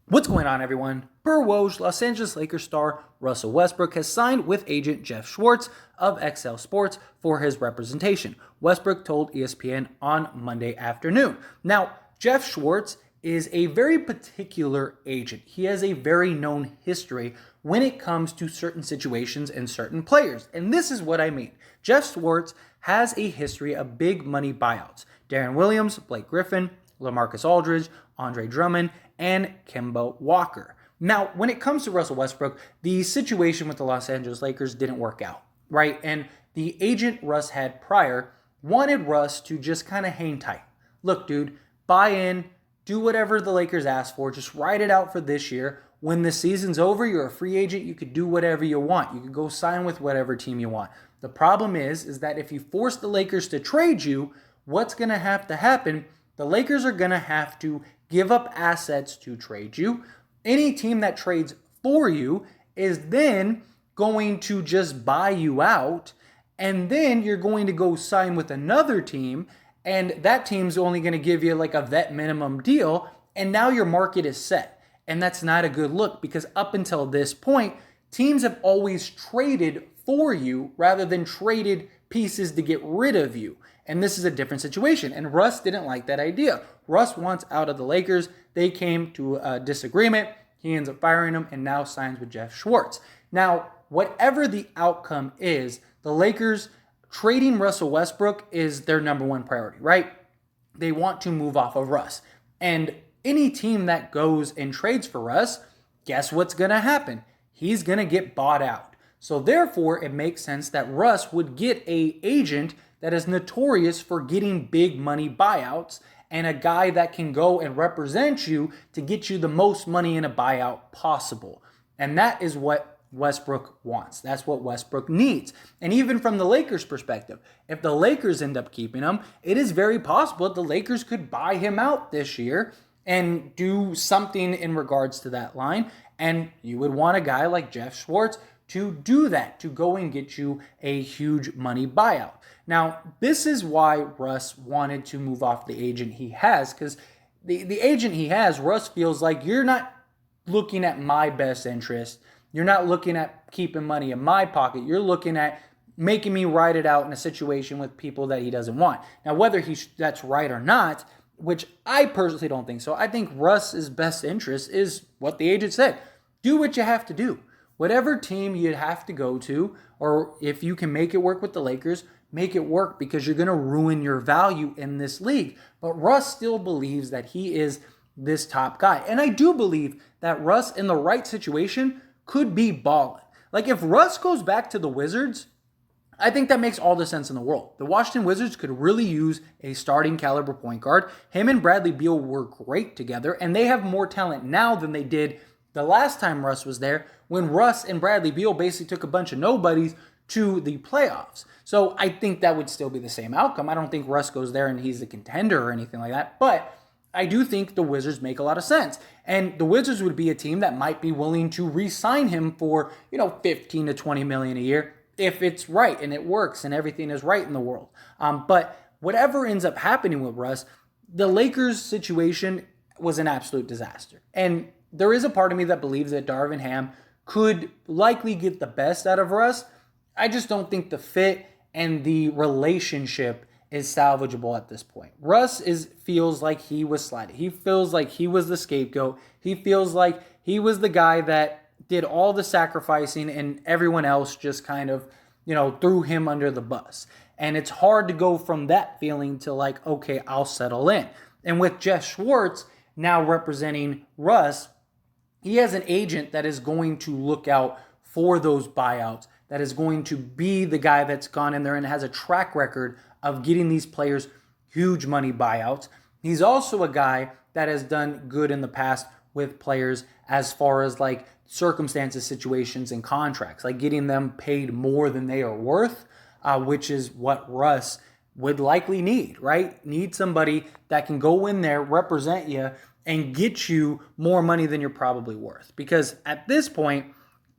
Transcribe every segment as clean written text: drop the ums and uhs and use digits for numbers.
What's going on, everyone? Per Woj, Los Angeles Lakers star Russell Westbrook has signed with agent Jeff Swartz of XL Sports for his representation, Westbrook told ESPN on Monday afternoon. Now, Jeff Swartz is a very particular agent. He has a very known history when it comes to certain situations and certain players. And this is what I mean. Jeff Swartz has a history of big money buyouts. Darren Williams, Blake Griffin, LaMarcus Aldridge, Andre Drummond, and Kemba Walker. Now, when it comes to Russell Westbrook, the situation with the Los Angeles Lakers didn't work out, right? And the agent Russ had prior wanted Russ to just kind of hang tight. Look, dude, buy in, do whatever the Lakers ask for, just ride it out for this year. When the season's over, you're a free agent, you could do whatever you want. You could go sign with whatever team you want. The problem is that if you force the Lakers to trade you, what's going to happen? The Lakers are going to have to give up assets to trade you. Any team that trades for you is then going to just buy you out, and then you're going to go sign with another team, and that team's only going to give you like a vet minimum deal, and now your market is set. And that's not a good look, because up until this point, teams have always traded for you rather than traded pieces to get rid of you. And this is a different situation. And Russ didn't like that idea. Russ wants out of the Lakers. They came to a disagreement. He ends up firing him and now signs with Jeff Swartz. Now, whatever the outcome is, the Lakers trading Russell Westbrook is their number one priority, right? They want to move off of Russ. And any team that goes and trades for Russ, guess what's going to happen? He's going to get bought out. So therefore, it makes sense that Russ would get an agent that is notorious for getting big money buyouts and a guy that can go and represent you to get you the most money in a buyout possible. And that is what Westbrook wants. That's what Westbrook needs. And even from the Lakers' perspective, if the Lakers end up keeping him, it is very possible that the Lakers could buy him out this year and do something in regards to that line. And you would want a guy like Jeff Swartz to do that, to go and get you a huge money buyout. Now, this is why Russ wanted to move off the agent he has, because the agent he has, Russ feels like you're not looking at my best interest. You're not looking at keeping money in my pocket. You're looking at making me ride it out in a situation with people that he doesn't want. Now, whether that's right or not, which I personally don't think so, I think Russ's best interest is what the agent said. Do what you have to do. Whatever team you'd have to go to, or if you can make it work with the Lakers, make it work, because you're going to ruin your value in this league. But Russ still believes that he is this top guy. And I do believe that Russ, in the right situation, could be balling. Like, if Russ goes back to the Wizards, I think that makes all the sense in the world. The Washington Wizards could really use a starting caliber point guard. Him and Bradley Beal were great together, and they have more talent now than they did the last time Russ was there, when Russ and Bradley Beal basically took a bunch of nobodies to the playoffs. So I think that would still be the same outcome. I don't think Russ goes there and he's the contender or anything like that, but I do think the Wizards make a lot of sense. And the Wizards would be a team that might be willing to re-sign him for, 15 to 20 million a year if it's right and it works and everything is right in the world. But whatever ends up happening with Russ, the Lakers situation was an absolute disaster. And there is a part of me that believes that Darvin Ham could likely get the best out of Russ. I just don't think the fit and the relationship is salvageable at this point. Russ feels like he was slighted. He feels like he was the scapegoat. He feels like he was the guy that did all the sacrificing and everyone else just kind of, threw him under the bus. And it's hard to go from that feeling to like, okay, I'll settle in. And with Jeff Swartz now representing Russ, he has an agent that is going to look out for those buyouts, that is going to be the guy that's gone in there and has a track record of getting these players huge money buyouts. He's also a guy that has done good in the past with players as far as like circumstances, situations, and contracts, like getting them paid more than they are worth, which is what Russ would likely need, right? Need somebody that can go in there, represent you, and get you more money than you're probably worth. Because at this point,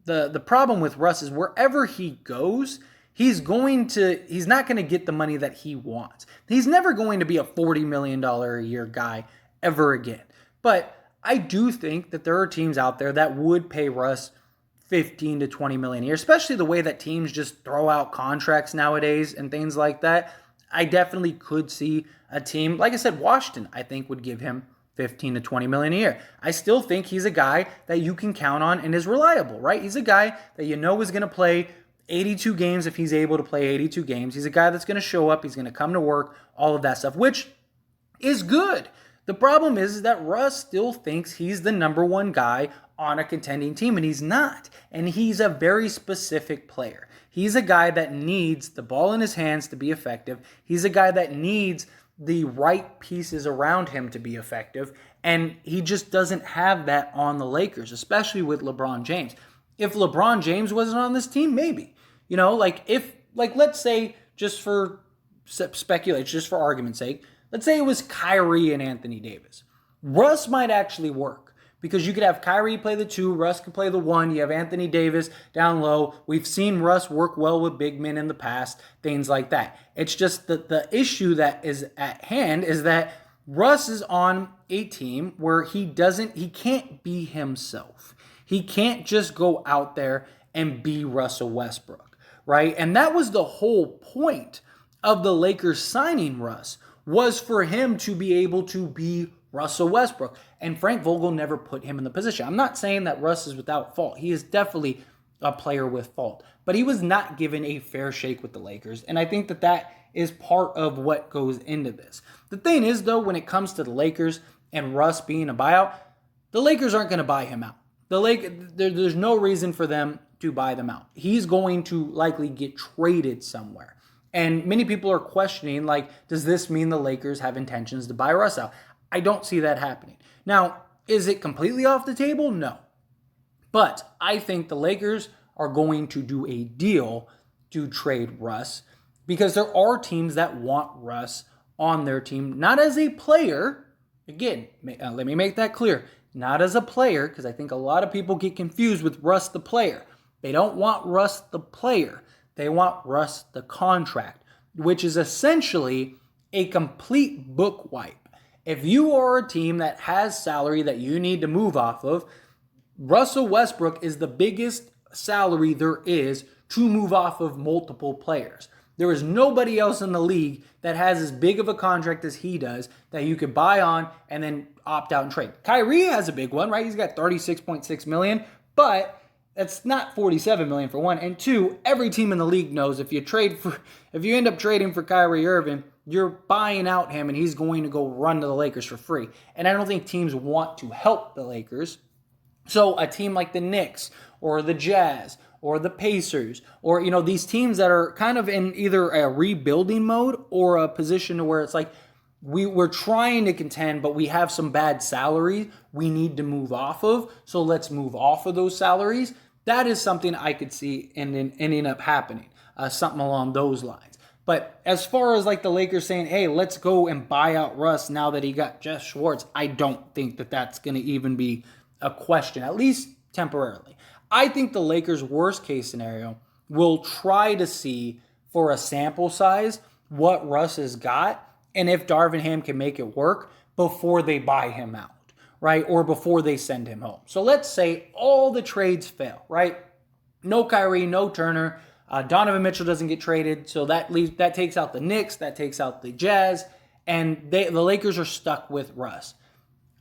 the problem with Russ is wherever he goes, he's not going to get the money that he wants. He's never going to be a $40 million a year guy ever again. But I do think that there are teams out there that would pay Russ 15 to 20 million a year, especially the way that teams just throw out contracts nowadays and things like that. I definitely could see a team, like I said, Washington, I think would give him 15 to 20 million a year. I still think he's a guy that you can count on and is reliable, right? He's a guy that you know is going to play 82 games if he's able to play 82 games. He's a guy that's going to show up, he's going to come to work, all of that stuff, which is good. The problem is that Russ still thinks he's the number one guy on a contending team, and he's not. And he's a very specific player. He's a guy that needs the ball in his hands to be effective. He's a guy that needs the right pieces around him to be effective, and he just doesn't have that on the Lakers, especially with LeBron James. If LeBron James wasn't on this team, maybe. Let's say, just for speculation, just for argument's sake, let's say it was Kyrie and Anthony Davis. Russ might actually work because you could have Kyrie play the 2, Russ could play the 1, you have Anthony Davis down low. We've seen Russ work well with big men in the past, things like that. It's just that the issue that is at hand is that Russ is on a team where he can't be himself. He can't just go out there and be Russell Westbrook, right? And that was the whole point of the Lakers signing Russ, was for him to be able to be Russell Westbrook. And Frank Vogel never put him in the position. I'm not saying that Russ is without fault. He is definitely a player with fault. But he was not given a fair shake with the Lakers. And I think that that is part of what goes into this. The thing is, though, when it comes to the Lakers and Russ being a buyout, the Lakers aren't going to buy him out. There's no reason for them to buy them out. He's going to likely get traded somewhere. And many people are questioning, does this mean the Lakers have intentions to buy Russ out? I don't see that happening. Now, is it completely off the table? No. But I think the Lakers are going to do a deal to trade Russ because there are teams that want Russ on their team, not as a player. Again, let me make that clear. Not as a player, because I think a lot of people get confused with Russ the player. They don't want Russ the player. They want Russ the contract, which is essentially a complete book wipe. If you are a team that has salary that you need to move off of, Russell Westbrook is the biggest salary there is to move off of multiple players. There is nobody else in the league that has as big of a contract as he does that you could buy on and then opt out and trade. Kyrie has a big one, right? He's got $36.6 million, but that's not $47 million for one. And two, every team in the league knows if you end up trading for Kyrie Irving, you're buying out him and he's going to go run to the Lakers for free. And I don't think teams want to help the Lakers. So a team like the Knicks or the Jazz or the Pacers or, these teams that are kind of in either a rebuilding mode or a position where it's like, we're trying to contend, but we have some bad salaries we need to move off of. So let's move off of those salaries. That is something I could see ending up happening, something along those lines. But as far as the Lakers saying, hey, let's go and buy out Russ now that he got Jeff Swartz, I don't think that that's going to even be a question, at least temporarily. I think the Lakers' worst case scenario will try to see for a sample size what Russ has got and if Darvin Ham can make it work before they buy him out, right? Or before they send him home. So let's say all the trades fail, right? No Kyrie, no Turner. Donovan Mitchell doesn't get traded, so that takes out the Knicks, that takes out the Jazz, and the Lakers are stuck with Russ.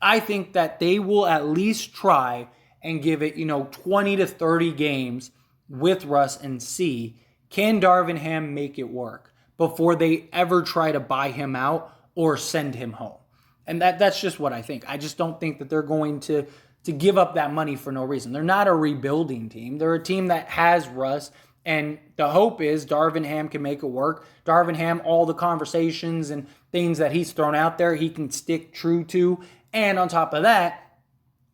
I think that they will at least try and give it, 20 to 30 games with Russ and see, can Darvin Ham make it work before they ever try to buy him out or send him home. And that's just what I think. I just don't think that they're going to give up that money for no reason. They're not a rebuilding team. They're a team that has Russ, and the hope is Darvin Ham can make it work. Darvin Ham, all the conversations and things that he's thrown out there, he can stick true to. And on top of that,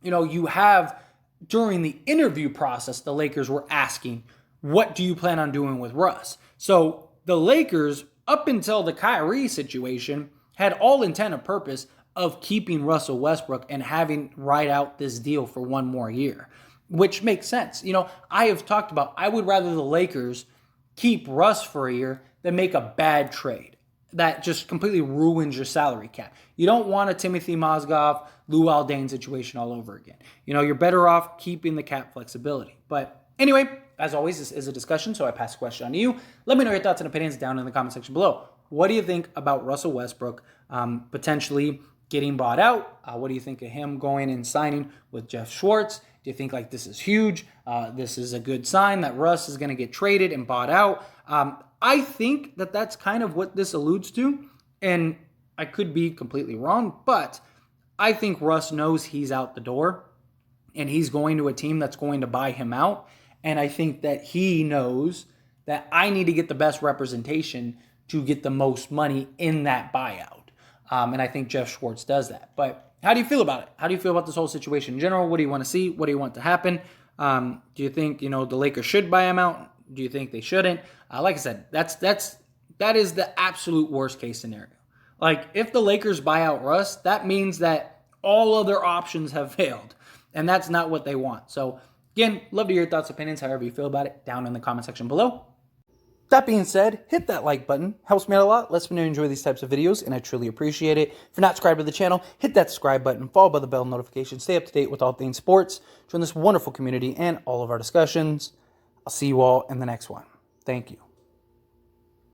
you have during the interview process, the Lakers were asking, what do you plan on doing with Russ? So the Lakers, up until the Kyrie situation, had all intent and purpose of keeping Russell Westbrook and having ride out this deal for one more year, which makes sense. I have talked about, I would rather the Lakers keep Russ for a year than make a bad trade. that just completely ruins your salary cap. You don't want a Timothy Mozgov, Lou Aldane situation all over again. You're better off keeping the cap flexibility. But anyway, as always, this is a discussion, so I pass the question on to you. Let me know your thoughts and opinions down in the comment section below. What do you think about Russell Westbrook potentially getting bought out? What do you think of him going and signing with Jeff Swartz? Do you think this is huge? This is a good sign that Russ is going to get traded and bought out? I think that that's kind of what this alludes to, and I could be completely wrong, but I think Russ knows he's out the door, and he's going to a team that's going to buy him out, and I think that he knows that I need to get the best representation to get the most money in that buyout. And I think Jeff Swartz does that. But how do you feel about it? How do you feel about this whole situation in general? What do you want to see? What do you want to happen? Do you think, the Lakers should buy him out? Do you think they shouldn't? Like I said, that is the absolute worst case scenario. If the Lakers buy out Russ, that means that all other options have failed. And that's not what they want. So again, love to hear your thoughts, opinions, however you feel about it, down in the comment section below. That being said, hit that like button. Helps me out a lot. Lets me know you enjoy these types of videos, and I truly appreciate it. If you're not subscribed to the channel, hit that subscribe button, followed by the bell notification. Stay up to date with all things sports. Join this wonderful community and all of our discussions. I'll see you all in the next one. Thank you.